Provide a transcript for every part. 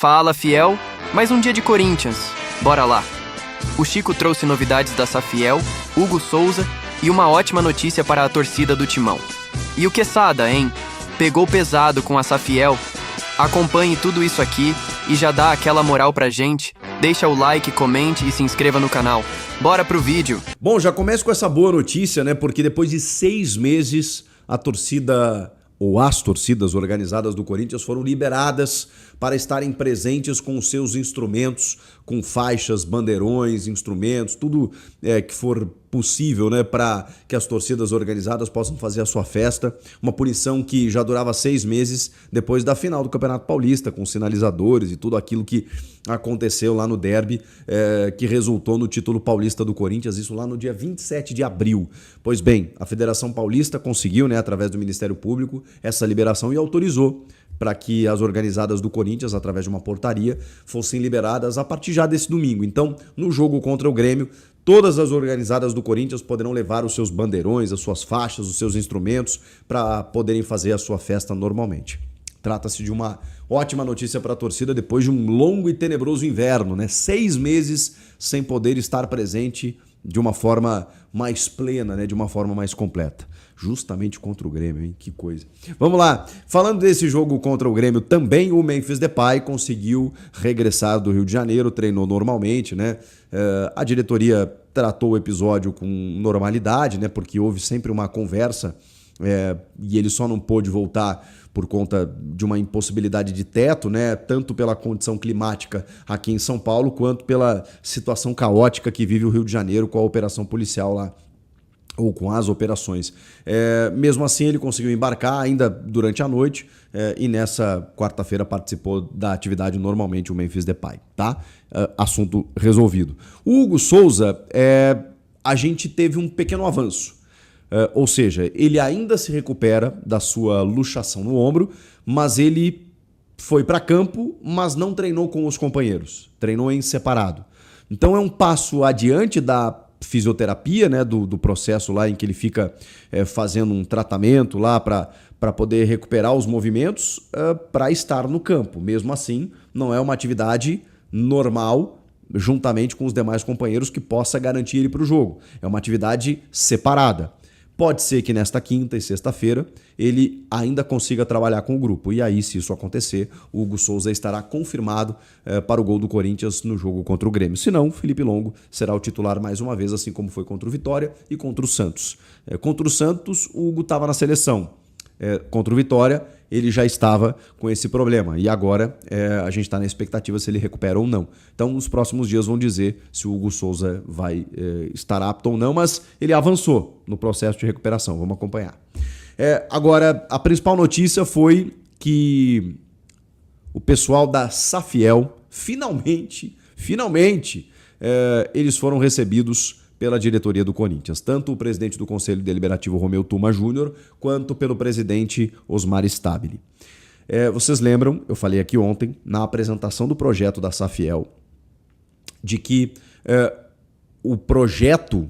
Fala, fiel, mais um dia de Corinthians. Bora lá. O Chico trouxe novidades da Safiel, Hugo Souza e uma ótima notícia para a torcida do Timão. E o Quesada, hein? Pegou pesado com a Safiel? Acompanhe tudo isso aqui e já dá aquela moral pra gente. Deixa o like, comente e se inscreva no canal. Bora pro vídeo. Bom, já começo com essa boa notícia, né? Porque depois de 6 meses, a torcida ou as torcidas organizadas do Corinthians foram liberadas para estarem presentes com os seus instrumentos, com faixas, bandeirões, instrumentos, tudo que for possível, né, para que as torcidas organizadas possam fazer a sua festa. Uma punição que já durava 6 meses depois da final do Campeonato Paulista, com sinalizadores e tudo aquilo que aconteceu lá no derby, que resultou no título paulista do Corinthians, isso lá no dia 27 de abril. Pois bem, a Federação Paulista conseguiu, né, através do Ministério Público, essa liberação e autorizou para que as organizadas do Corinthians, através de uma portaria, fossem liberadas a partir já desse domingo. Então, no jogo contra o Grêmio, todas as organizadas do Corinthians poderão levar os seus bandeirões, as suas faixas, os seus instrumentos para poderem fazer a sua festa normalmente. Trata-se de uma ótima notícia para a torcida depois de um longo e tenebroso inverno, né? 6 meses sem poder estar presente de uma forma mais plena, né? De uma forma mais completa. Justamente contra o Grêmio, hein? Que coisa. Vamos lá. Falando desse jogo contra o Grêmio, também o Memphis Depay conseguiu regressar do Rio de Janeiro, treinou normalmente, né? A diretoria tratou o episódio com normalidade, né? Porque houve sempre uma conversa e ele só não pôde voltar por conta de uma impossibilidade de teto, né? Tanto pela condição climática aqui em São Paulo, quanto pela situação caótica que vive o Rio de Janeiro com a operação policial lá, ou com as operações. Mesmo assim, ele conseguiu embarcar ainda durante a noite e nessa quarta-feira participou da atividade normalmente, o Memphis Depay, tá? Assunto resolvido. O Hugo Souza, a gente teve um pequeno avanço. Ou seja, ele ainda se recupera da sua luxação no ombro, mas ele foi para campo, mas não treinou com os companheiros, treinou em separado. Então é um passo adiante da fisioterapia, né, do processo lá em que ele fica fazendo um tratamento lá para poder recuperar os movimentos para estar no campo. Mesmo assim, não é uma atividade normal juntamente com os demais companheiros que possa garantir ele para o jogo. É uma atividade separada. Pode ser que nesta quinta e sexta-feira ele ainda consiga trabalhar com o grupo. E aí, se isso acontecer, o Hugo Souza estará confirmado para o gol do Corinthians no jogo contra o Grêmio. Se não, Felipe Longo será o titular mais uma vez, assim como foi contra o Vitória e contra o Santos. Contra o Santos, o Hugo estava na seleção. Contra o Vitória, ele já estava com esse problema. E agora a gente está na expectativa se ele recupera ou não. Então, os próximos dias vão dizer se o Hugo Souza vai estar apto ou não, mas ele avançou no processo de recuperação. Vamos acompanhar. Agora, a principal notícia foi que o pessoal da Safiel, finalmente, eles foram recebidos pela diretoria do Corinthians, tanto o presidente do Conselho Deliberativo, Romeu Tuma Júnior, quanto pelo presidente Osmar Stabile. Vocês lembram, eu falei aqui ontem, na apresentação do projeto da Safiel, de que o projeto,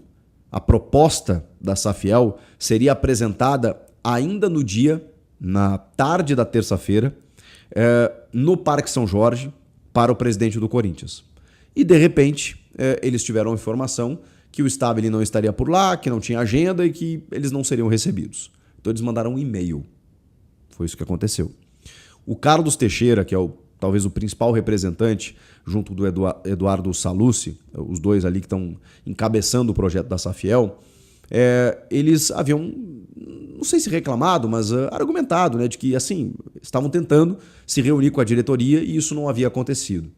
a proposta da Safiel seria apresentada ainda na tarde da terça-feira, no Parque São Jorge, para o presidente do Corinthians. E, de repente, eles tiveram a informação que o Stabile não estaria por lá, que não tinha agenda e que eles não seriam recebidos. Então eles mandaram um e-mail. Foi isso que aconteceu. O Carlos Teixeira, que é talvez o principal representante, junto do Eduardo Sallucci, os dois ali que estão encabeçando o projeto da Safiel, eles haviam, não sei se reclamado, mas argumentado, né, de que assim, estavam tentando se reunir com a diretoria e isso não havia acontecido.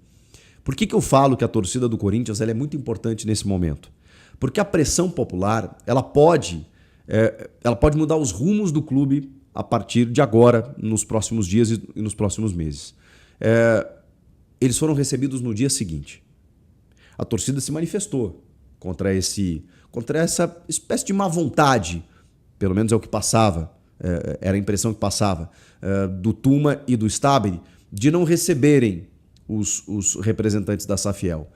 Por que eu falo que a torcida do Corinthians ela é muito importante nesse momento? Porque a pressão popular ela pode mudar os rumos do clube a partir de agora, nos próximos dias e nos próximos meses. Eles foram recebidos no dia seguinte. A torcida se manifestou contra essa espécie de má vontade, pelo menos é o que passava, era a impressão que passava, do Tuma e do Stabile, de não receberem os representantes da Safiel.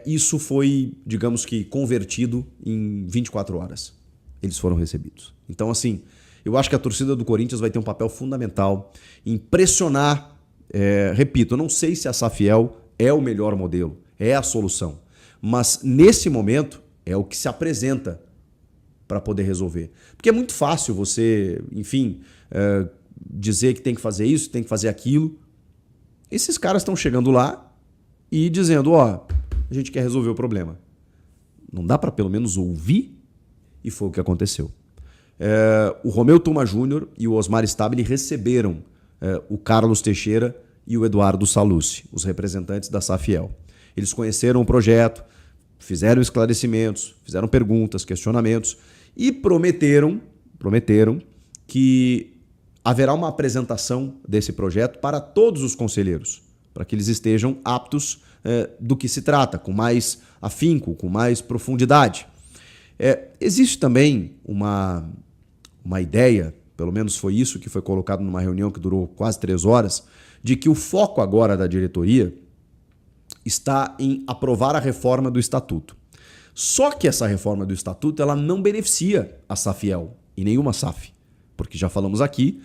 Isso foi, digamos que, convertido em 24 horas. Eles foram recebidos. Então, assim, eu acho que a torcida do Corinthians vai ter um papel fundamental em pressionar Repito, eu não sei se a Safiel é o melhor modelo, é a solução. Mas nesse momento é o que se apresenta para poder resolver. Porque é muito fácil você, enfim, dizer que tem que fazer isso, tem que fazer aquilo. Esses caras estão chegando lá e dizendo, a gente quer resolver o problema. Não dá para pelo menos ouvir? E foi o que aconteceu. O Romeu Tuma Júnior e o Osmar Stabile receberam o Carlos Teixeira e o Eduardo Sallucci, os representantes da Safiel. Eles conheceram o projeto, fizeram esclarecimentos, fizeram perguntas, questionamentos e prometeram que haverá uma apresentação desse projeto para todos os conselheiros, para que eles estejam aptos do que se trata, com mais afinco, com mais profundidade. Existe também uma ideia, pelo menos foi isso que foi colocado numa reunião que durou quase 3 horas, de que o foco agora da diretoria está em aprovar a reforma do Estatuto. Só que essa reforma do Estatuto ela não beneficia a Safiel e nenhuma SAF, porque já falamos aqui,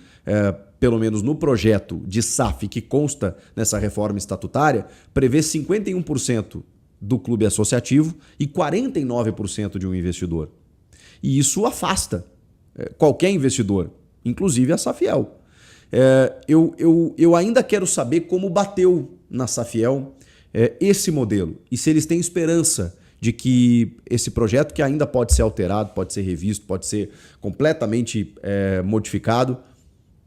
pelo menos no projeto de SAF que consta nessa reforma estatutária, prevê 51% do clube associativo e 49% de um investidor. E isso afasta qualquer investidor, inclusive a Safiel. Eu ainda quero saber como bateu na Safiel esse modelo e se eles têm esperança de que esse projeto, que ainda pode ser alterado, pode ser revisto, pode ser completamente modificado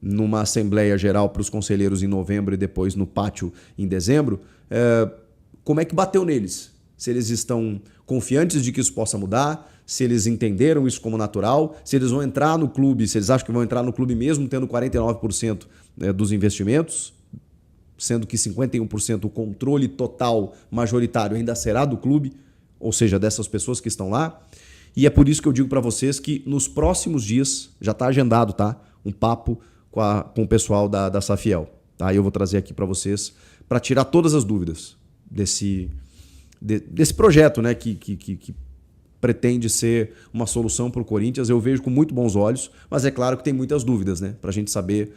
numa Assembleia Geral para os conselheiros em novembro e depois no pátio em dezembro, como é que bateu neles? Se eles estão confiantes de que isso possa mudar, se eles entenderam isso como natural, se eles vão entrar no clube, se eles acham que vão entrar no clube mesmo tendo 49% dos investimentos, sendo que 51% o controle total majoritário ainda será do clube, ou seja, dessas pessoas que estão lá. E é por isso que eu digo para vocês que nos próximos dias, já está agendado, tá? Um papo com o pessoal da Safiel. Tá? Eu vou trazer aqui para vocês para tirar todas as dúvidas desse projeto, né, que pretende ser uma solução para o Corinthians. Eu vejo com muito bons olhos, mas é claro que tem muitas dúvidas, né, para a gente saber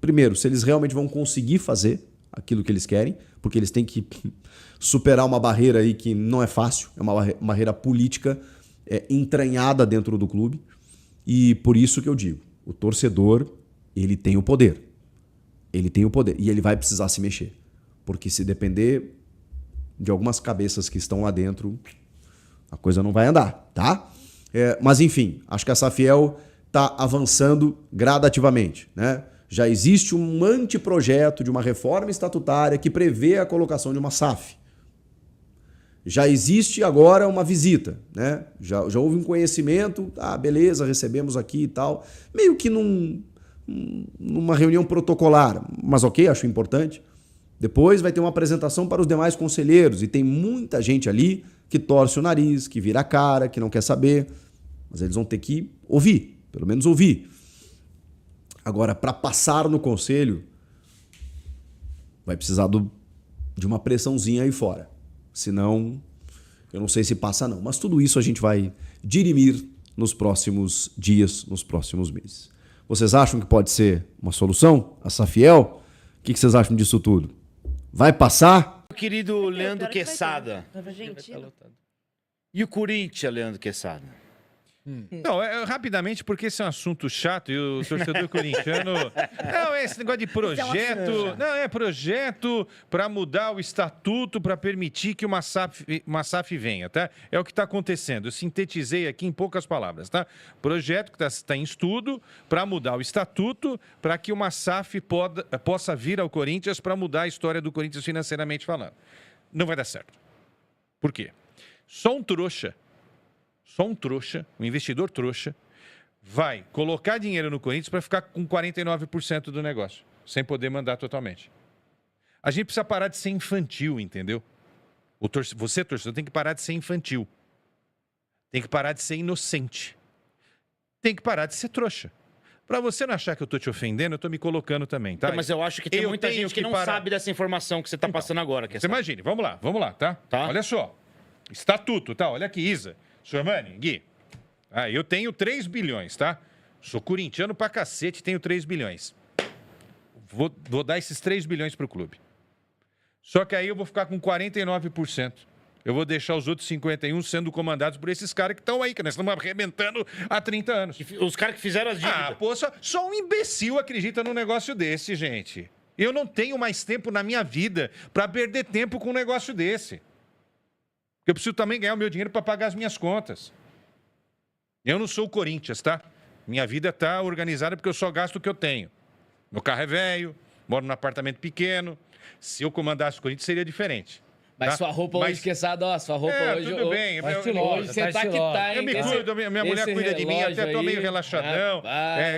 primeiro, se eles realmente vão conseguir fazer aquilo que eles querem, porque eles têm que superar uma barreira aí que não é fácil, é uma barreira política entranhada dentro do clube. E por isso que eu digo, o torcedor, ele tem o poder. Ele tem o poder e ele vai precisar se mexer. Porque se depender de algumas cabeças que estão lá dentro, a coisa não vai andar, tá? Mas enfim, acho que a Safiel está avançando gradativamente, né? Já existe um anteprojeto de uma reforma estatutária que prevê a colocação de uma SAF. Já existe agora uma visita, né? Já houve um conhecimento, beleza, recebemos aqui e tal, meio que numa reunião protocolar, mas ok, acho importante. Depois vai ter uma apresentação para os demais conselheiros e tem muita gente ali que torce o nariz, que vira a cara, que não quer saber, mas eles vão ter que ouvir, pelo menos ouvir. Agora, para passar no conselho, vai precisar de uma pressãozinha aí fora. Senão, eu não sei se passa não. Mas tudo isso a gente vai dirimir nos próximos dias, nos próximos meses. Vocês acham que pode ser uma solução? A Safiel? O que vocês acham disso tudo? Vai passar? Querido Leandro Quesada. E o Corinthians, Leandro Quesada? Não, rapidamente, porque esse é um assunto chato e o torcedor corintiano... Não, é esse negócio de projeto... Não, é projeto para mudar o estatuto, para permitir que uma SAF venha, tá? É o que está acontecendo. Eu sintetizei aqui em poucas palavras, tá? Projeto que está em estudo para mudar o estatuto, para que uma SAF possa vir ao Corinthians para mudar a história do Corinthians financeiramente falando. Não vai dar certo. Por quê? Só um trouxa, um investidor trouxa, vai colocar dinheiro no Corinthians para ficar com 49% do negócio, sem poder mandar totalmente. A gente precisa parar de ser infantil, entendeu? Você, torcedor, tem que parar de ser infantil. Tem que parar de ser inocente. Tem que parar de ser trouxa. Para você não achar que eu tô te ofendendo, eu tô me colocando também, tá? Mas eu acho que tem muita gente que não sabe dessa informação que você tá passando agora. Você imagine, vamos lá, tá? Olha só, estatuto, tá? Olha aqui, Isa. Sormani, Gui, eu tenho 3 bilhões, tá? Sou corintiano pra cacete, tenho 3 bilhões. vou dar esses 3 bilhões para o clube. Só que aí eu vou ficar com 49%. Eu vou deixar os outros 51 sendo comandados por esses caras que estão aí, que nós estamos arrebentando há 30 anos. Os caras que fizeram as dívidas. Ah, pô, só um imbecil acredita num negócio desse, gente. Eu não tenho mais tempo na minha vida para perder tempo com um negócio desse. Eu preciso também ganhar o meu dinheiro para pagar as minhas contas. Eu não sou o Corinthians, tá? Minha vida tá organizada porque eu só gasto o que eu tenho. Meu carro é velho, moro num apartamento pequeno. Se eu comandasse o Corinthians, seria diferente. Mas tá? sua roupa hoje, Quesada, ó, sua roupa hoje... tudo bem. Hoje você tá que tá, hein? Eu me cuido, minha mulher cuida de mim, até tô meio relaxadão.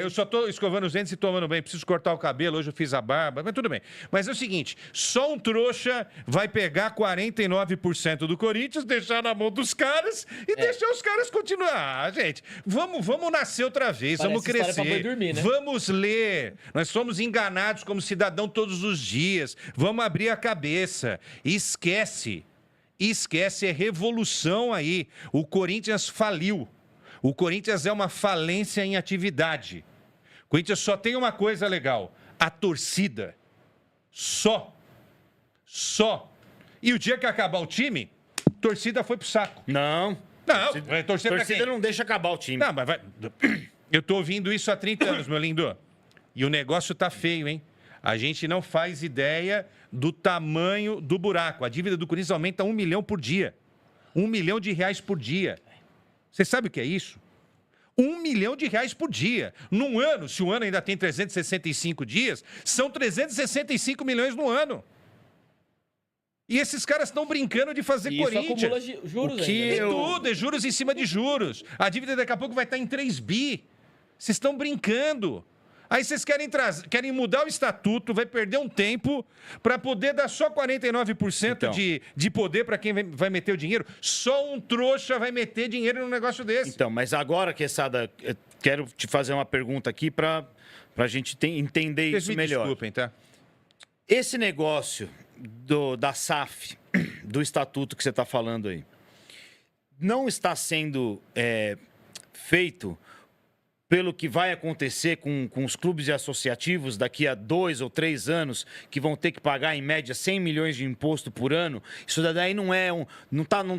Eu só tô escovando os dentes e tomando bem. Preciso cortar o cabelo, hoje eu fiz a barba, mas tudo bem. Mas é o seguinte, só um trouxa vai pegar 49% do Corinthians, deixar na mão dos caras e deixar os caras continuar. Ah, gente, vamos nascer outra vez, vamos crescer. Dormir, né? Vamos ler. Nós somos enganados como cidadão todos os dias. Vamos abrir a cabeça. Esquece, é revolução aí. O Corinthians faliu. O Corinthians é uma falência em atividade. O Corinthians só tem uma coisa legal: a torcida. Só. E o dia que acabar o time, a torcida foi pro saco. Não. Não, torcida não deixa acabar o time. Não, mas vai. Eu tô ouvindo isso há 30 anos, meu lindo. E o negócio tá feio, hein? A gente não faz ideia do tamanho do buraco. A dívida do Corinthians aumenta 1 milhão por dia. R$ 1 milhão por dia. Você sabe o que é isso? R$ 1 milhão por dia. Num ano, se o ano ainda tem 365 dias, são 365 milhões no ano. E esses caras estão brincando de fazer Corinthians. Isso acumula juros ainda. Tudo, é juros em cima de juros. A dívida daqui a pouco vai estar em 3 bi. Vocês estão brincando. Aí vocês querem mudar o estatuto, vai perder um tempo para poder dar só 49% de poder para quem vai meter o dinheiro. Só um trouxa vai meter dinheiro num negócio desse. Então, mas agora, Quesada, quero te fazer uma pergunta aqui para a gente entender isso melhor. Desculpem, tá? Esse negócio da SAF, do estatuto que você está falando aí, não está sendo feito pelo que vai acontecer com os clubes associativos daqui a 2 ou 3 anos, que vão ter que pagar, em média, 100 milhões de imposto por ano. Isso daí não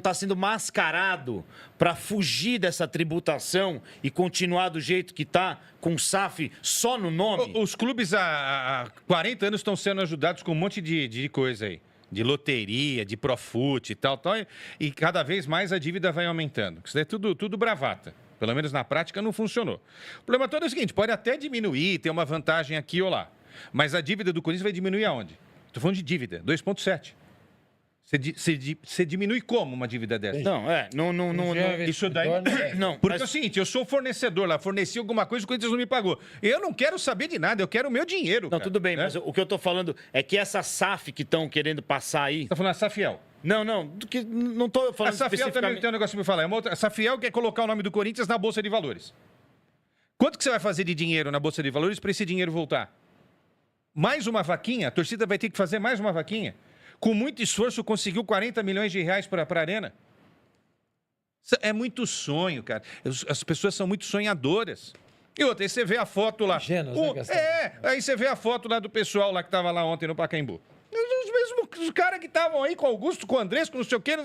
tá sendo mascarado para fugir dessa tributação e continuar do jeito que está, com SAF só no nome? Os clubes há 40 anos estão sendo ajudados com um monte de coisa aí. De loteria, de Profut e tal. E cada vez mais a dívida vai aumentando. Isso daí é tudo bravata. Pelo menos na prática não funcionou. O problema todo é o seguinte, pode até diminuir, ter uma vantagem aqui ou lá. Mas a dívida do Corinthians vai diminuir aonde? Estou falando de dívida, 2,7. Você diminui como uma dívida dessa? Não, isso daí... Não, porque é o seguinte, eu sou fornecedor lá, forneci alguma coisa, o Corinthians não me pagou. Eu não quero saber de nada, eu quero o meu dinheiro, Não, cara, tudo bem, né? mas o que eu estou falando é que essa SAF que estão querendo passar aí... Você está falando a Safiel? Não estou falando A Safiel também tem um negócio para me falar. A Safiel quer colocar o nome do Corinthians na Bolsa de Valores. Quanto que você vai fazer de dinheiro na Bolsa de Valores para esse dinheiro voltar? Mais uma vaquinha? A torcida vai ter que fazer mais uma vaquinha? Com muito esforço, conseguiu 40 milhões de reais para a Arena. É muito sonho, cara. As pessoas são muito sonhadoras. E outra, aí você vê a foto lá. Aí você vê a foto lá do pessoal lá que estava lá ontem no Pacaembu. Os caras que estavam aí com o Augusto, com o Andrés, com não sei o quê.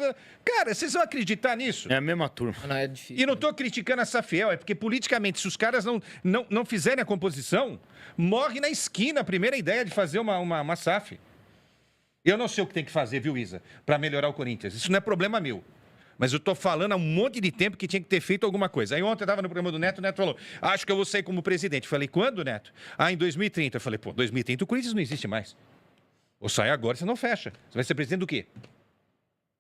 Cara, vocês vão acreditar nisso? É a mesma turma. Não, é difícil. E não estou criticando a Safiel, é porque politicamente, se os caras não fizerem a composição, morre na esquina a primeira ideia de fazer uma SAF. Eu não sei o que tem que fazer, viu, Isa, para melhorar o Corinthians. Isso não é problema meu. Mas eu estou falando há um monte de tempo que tinha que ter feito alguma coisa. Aí ontem eu estava no programa do Neto, o Neto falou, acho que eu vou sair como presidente. Eu falei, quando, Neto? Em 2030. Eu falei, 2030 o Corinthians não existe mais. Ou sai agora, você não fecha. Você vai ser presidente do quê?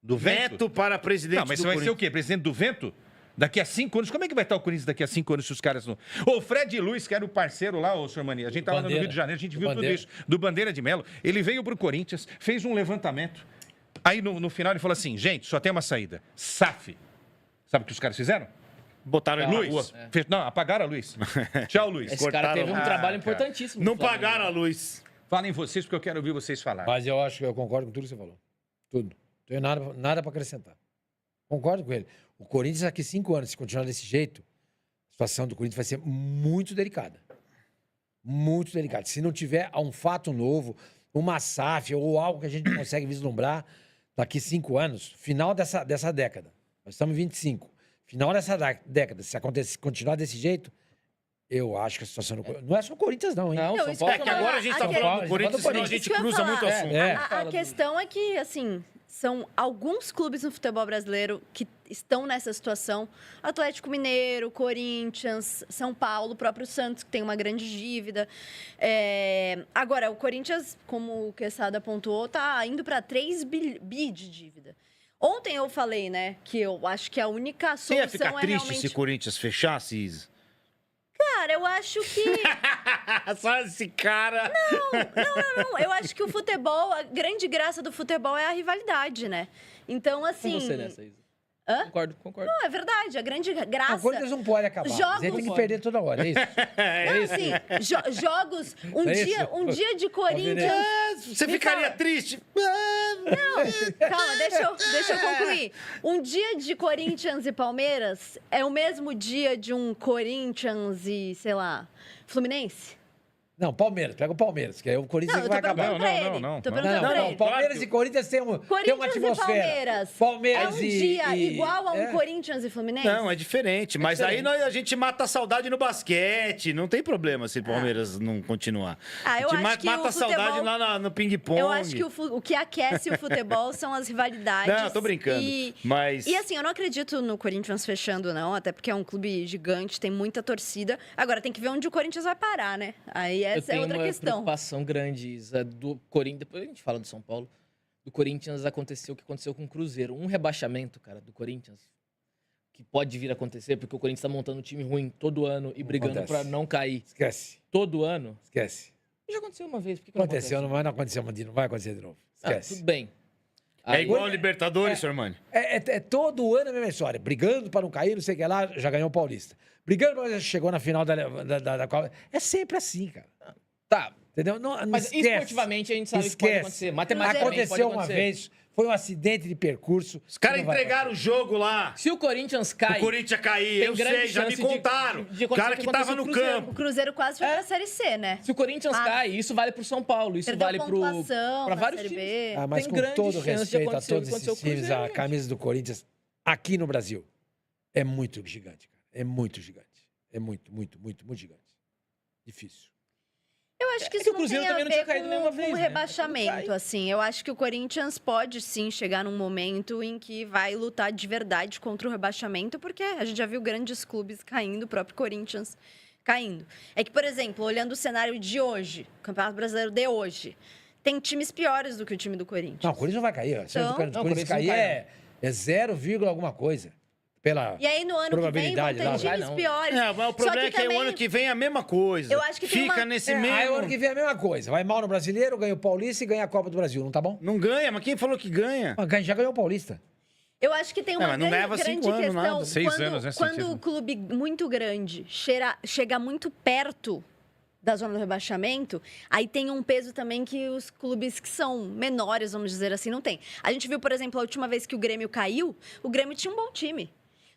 Do vento? Neto para presidente Não, mas você vai ser o quê? Presidente do vento? Daqui a 5 anos? Como é que vai estar o Corinthians daqui a 5 anos se os caras não... O Fred Luiz, que era o parceiro lá, senhor Mani, a gente estava no Rio de Janeiro, a gente viu tudo isso. Do Bandeira de Melo. Ele veio pro Corinthians, fez um levantamento. Aí no final ele falou assim, gente, só tem uma saída. SAF. Sabe o que os caras fizeram? Botaram ele na luz. rua. Não, apagaram a luz. Tchau, Luiz. Esse cara teve um trabalho importantíssimo. Não pagaram a luz. Falem vocês, porque eu quero ouvir vocês falarem. Mas eu acho que eu concordo com tudo que você falou. Tudo. Não tenho nada para acrescentar. Concordo com ele. O Corinthians, daqui 5 anos, se continuar desse jeito, a situação do Corinthians vai ser muito delicada. muito delicado. Se não tiver um fato novo, uma SAF ou algo que a gente não consegue vislumbrar daqui 5 anos, final dessa década. Nós estamos em 25. Final dessa década, se acontecer, continuar desse jeito, eu acho que a situação... Não é só o Corinthians, não, hein? Não, São É Paulo que também. agora a gente tá Aquele- falando do Corinthians, senão a gente Isso que eu ia cruza falar. muito assunto. A questão é que, assim, são alguns clubes no futebol brasileiro que estão nessa situação. Atlético Mineiro, Corinthians, São Paulo, o próprio Santos, que tem uma grande dívida. Agora, o Corinthians, como o Quesada pontuou, tá indo para 3 bi de dívida. Ontem eu falei, né, que eu acho que a única Você ia solução ficar é triste realmente... se o Corinthians fechasse, Isa? Cara, eu acho que... Só esse cara. Não, eu acho que o futebol, a grande graça do futebol é a rivalidade, né? Então, assim... Com você nessa, Isa. Hã? Concordo. Não, é verdade, a grande graça... O Corinthians não pode acabar. Jogos- Ele tem que perder toda hora, é isso? Não, assim, jogos, um dia de Corinthians... Você Me ficaria fala. triste? Calma, deixa eu concluir. Um dia de Corinthians e Palmeiras é o mesmo dia de um Corinthians e, sei lá, Fluminense? Não, Palmeiras. Pega o Palmeiras, que aí o Corinthians Não, eu vai tô acabar. perguntando pra ele. não. Tô Não, perguntando pra ele. Palmeiras Claro que- e Corinthians tem uma Corinthians atmosfera. e Palmeiras Palmeiras é um dia e- igual a um é. Corinthians e Fluminense? Não, é diferente. Mas aí a gente mata a saudade no basquete. Não tem problema se o Palmeiras não continuar. Ah, eu a gente acho que mata o a saudade futebol- lá no ping-pong. Eu acho que o que aquece o futebol são as rivalidades. Não, tô brincando. Mas... E assim, eu não acredito no Corinthians fechando, não, até porque é um clube gigante, tem muita torcida. Agora, tem que ver onde o Corinthians vai parar, né? Aí Eu essa é tenho outra uma questão. preocupação grande, Isa, do Corinthians. Depois a gente fala do São Paulo. Do Corinthians aconteceu o que aconteceu com o Cruzeiro. Um rebaixamento, cara, do Corinthians, que pode vir a acontecer, porque o Corinthians tá montando um time ruim todo ano e brigando acontece. pra não cair Esquece, todo ano. esquece. Já aconteceu uma vez, por que não Aconteceu, acontece? não aconteceu, não vai acontecer de novo. Ah, Esquece. tudo bem. É Aí- igual o Libertadores, seu Armani. É todo ano a mesma história. Brigando para não cair, não sei o que lá, já ganhou o Paulista. Brigando para chegou na final da Copa. É sempre assim, cara. Tá, Entendeu? Não mas esquece. esportivamente a gente sabe que pode Esquece. acontecer. Matematicamente pode Aconteceu uma acontecer. vez, foi um acidente de percurso. Os caras Não vai entregaram o jogo lá. Se o Corinthians cai... O Corinthians cair, tem eu grande sei, já me chance contaram. de O cara acontecer o que que tava aconteceu no com o Cruzeiro. campo. O Cruzeiro quase foi pra Série C, né? Se o Corinthians Ah. cai, isso vale pro São Paulo, isso Perdeu vale pro pontuação para na vários Série times. B. Ah, mas Tem com grande todo chance de respeito a acontecer o que todos aconteceu esses com o times, Cruzeiro, a gente. camisa do Corinthians aqui no Brasil é muito gigante, cara. É muito gigante. É muito gigante. Difícil. Eu acho que É isso que o não Cruzeiro tem a também não tinha ver caído nenhuma com vez, o né? rebaixamento, Cai. assim. Eu acho que o Corinthians pode, sim, chegar num momento em que vai lutar de verdade contra o rebaixamento, porque a gente já viu grandes clubes caindo, o próprio Corinthians caindo. É que, por exemplo, olhando o cenário de hoje, o Campeonato Brasileiro de hoje, tem times piores do que o time do Corinthians. Não, o Corinthians não vai cair. A chance do Então- Corinthians cair é 0, alguma coisa. Pela... E aí, no ano que vem, vão Probabilidade ter lá. Vai times não. piores. É, mas o problema é que também- o ano que vem é a mesma coisa. Eu acho que tem Fica uma- nesse Aí o mesmo... ano que vem é a mesma coisa. Vai mal no Brasileiro, ganha o Paulista e ganha a Copa do Brasil, não tá bom? Não ganha, mas quem falou que ganha? Ah, já ganhou o Paulista. Eu acho que tem uma mas não grande, leva 5 grande anos, questão. nada. 6 quando, anos, né, quando sentido. o clube muito grande chega muito perto da zona do rebaixamento, aí tem um peso também que os clubes que são menores, vamos dizer assim, não tem. A gente viu, por exemplo, a última vez que o Grêmio caiu, o Grêmio tinha um bom time.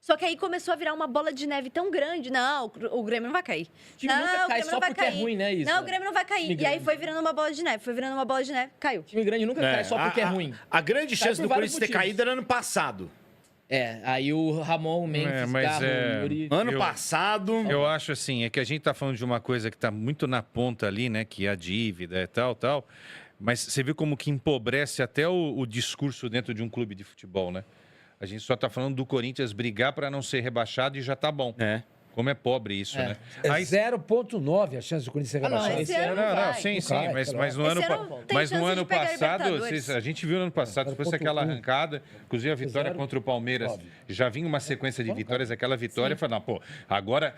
Só que aí começou a virar uma bola de neve tão grande. Não, o Grêmio não vai cair. O time nunca Não, o cai Grêmio só não vai porque é cair. ruim, né, Isa? Não, o Grêmio não vai cair. Time E aí grande. foi virando uma bola de neve, caiu. Time grande nunca cai só porque é ruim. A grande Cai chance por do vários Corinthians ter motivos. caído era ano passado. É, aí o Ramon, o Memphis, mas Garro, é- o Yuri... Ano Eu- passado... Eu acho assim, é que a gente tá falando de uma coisa que tá muito na ponta ali, né? Que é a dívida e tal. Mas você viu como que empobrece até o discurso dentro de um clube de futebol, né? A gente só tá falando do Corinthians brigar para não ser rebaixado e já tá bom. É. Como é pobre isso, É. né? É Aí- 0,9 a chance do Corinthians ser Ah, não, rebaixado. esse ano não vai. sim, Não sim, cai, mas, claro. mas no ano, Esse ano tem mas no chance ano de pegar passado, Libertadores. a gente viu no ano passado, depois daquela 0,1. arrancada, inclusive a vitória 0,9. contra o Palmeiras, já vinha uma sequência de vitórias, aquela vitória, falei, não, pô,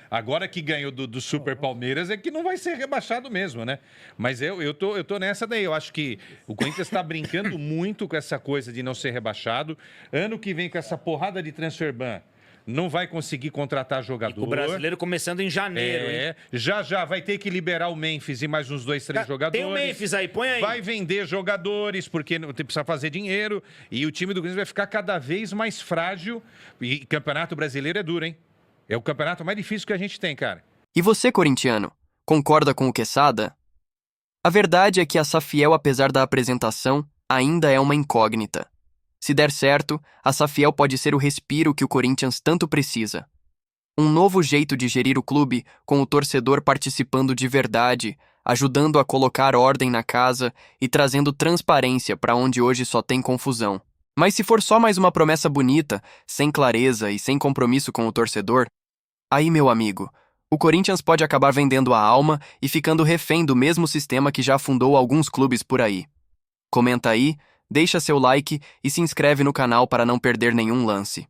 agora que ganhou do Super Palmeiras é que não vai ser rebaixado mesmo, né? Mas eu tô nessa daí, eu acho que o Corinthians está brincando muito com essa coisa de não ser rebaixado, ano que vem com essa porrada de transfer ban, não vai conseguir contratar jogador. O brasileiro começando em janeiro, hein? Já vai ter que liberar o Memphis e mais uns 2, 3 jogadores. Tem o Memphis aí, põe aí. Vai vender jogadores, porque não precisa fazer dinheiro. E o time do Corinthians vai ficar cada vez mais frágil. E Campeonato Brasileiro é duro, hein? É o campeonato mais difícil que a gente tem, cara. E você, corintiano? Concorda com o Quesada? A verdade é que a Safiel, apesar da apresentação, ainda é uma incógnita. Se der certo, a Safiel pode ser o respiro que o Corinthians tanto precisa. Um novo jeito de gerir o clube, com o torcedor participando de verdade, ajudando a colocar ordem na casa e trazendo transparência para onde hoje só tem confusão. Mas se for só mais uma promessa bonita, sem clareza e sem compromisso com o torcedor, aí, meu amigo, o Corinthians pode acabar vendendo a alma e ficando refém do mesmo sistema que já afundou alguns clubes por aí. Comenta aí, deixa seu like e se inscreve no canal para não perder nenhum lance.